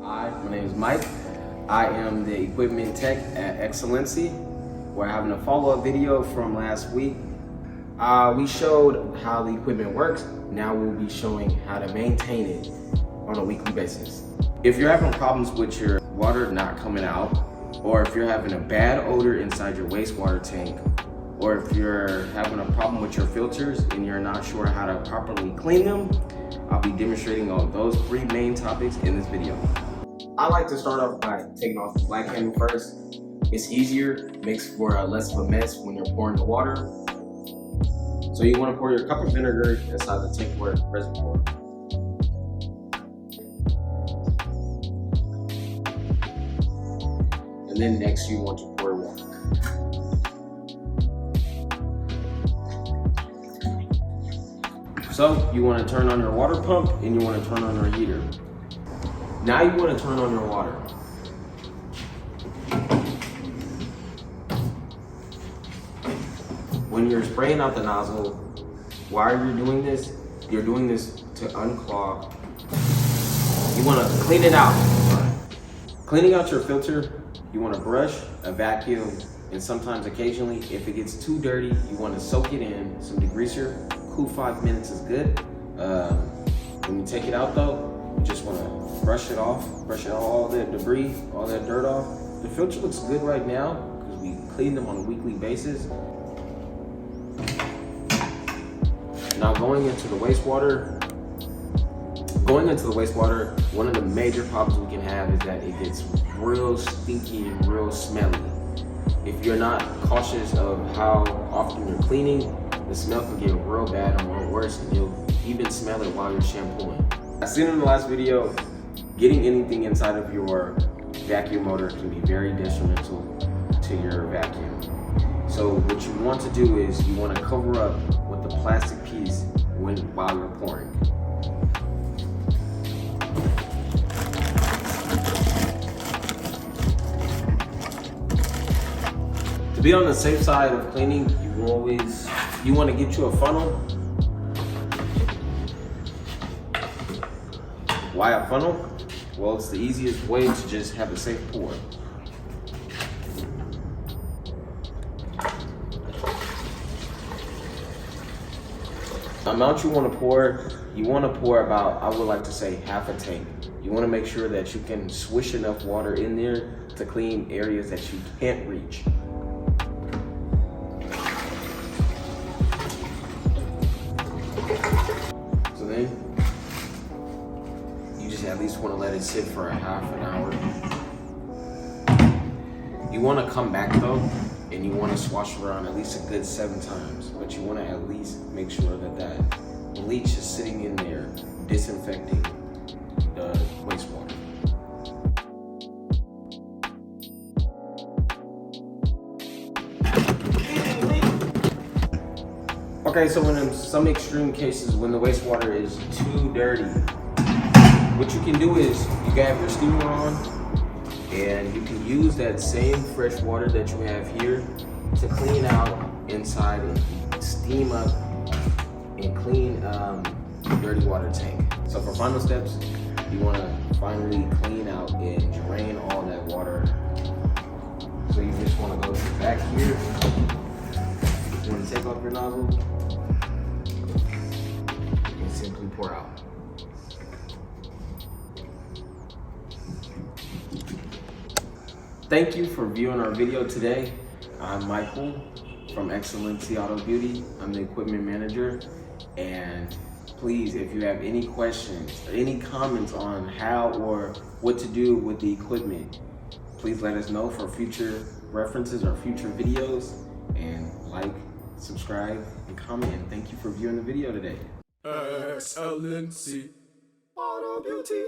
Hi, my name is Mike. I am the equipment tech at Excellency. We're having a follow-up video from last week. We showed how the equipment works. Now we'll be showing how to maintain it on a weekly basis. If you're having problems with your water not coming out, or if you're having a bad odor inside your wastewater tank, or if you're having a problem with your filters and you're not sure how to properly clean them, I'll be demonstrating on those three main topics in this video. I like to start off by taking off the black handle first. It's easier, makes for less of a mess when you're pouring the water. So you want to pour your cup of vinegar inside the tank reservoir. And then next you want to pour water. So you want to turn on your water pump and you want to turn on your heater. Now you want to turn on your water. When you're spraying out the nozzle, why are you doing this? You're doing this to unclog. You want to clean it out. Cleaning out your filter, you want to brush, a vacuum, and sometimes occasionally, if it gets too dirty, you want to soak it in some degreaser. Cool 5 minutes is good. When you take it out though, you just want to brush it off, all that debris, all that dirt off. The filter looks good right now because we clean them on a weekly basis. Now going into the wastewater, one of the major problems we can have is that it gets real stinky and real smelly. If you're not cautious of how often you're cleaning, the smell can get real bad and real worse, and you'll even smell it while you're shampooing. As seen in the last video, getting anything inside of your vacuum motor can be very detrimental to your vacuum. So what you want to do is you want to cover up with the plastic piece while you're pouring. To be on the safe side of cleaning, you want to get you a funnel. Why a funnel? Well, it's the easiest way to just have a safe pour. The amount you want to pour about, I would like to say, half a tank. You want to make sure that you can swish enough water in there to clean areas that you can't reach. So then, you just at least want to let it sit for a half an hour. You want to come back though, and you want to swash it around at least a good 7 times, but you want to at least make sure that that bleach is sitting in there, disinfecting the wastewater. Okay, so in some extreme cases, when the wastewater is too dirty, what you can do is you can have your steamer on, and you can use that same fresh water that you have here to clean out inside and steam up and clean the dirty water tank. So for final steps, you want to finally clean out and drain all that water. So you just want to go back here. You want to take off your nozzle and simply pour out. Thank you for viewing our video today. I'm Michael from Excellency Auto Beauty. I'm the equipment manager. And please, if you have any questions or any comments on how or what to do with the equipment, please let us know for future references or future videos. And like, subscribe, and comment. And thank you for viewing the video today. Excellency Auto Beauty.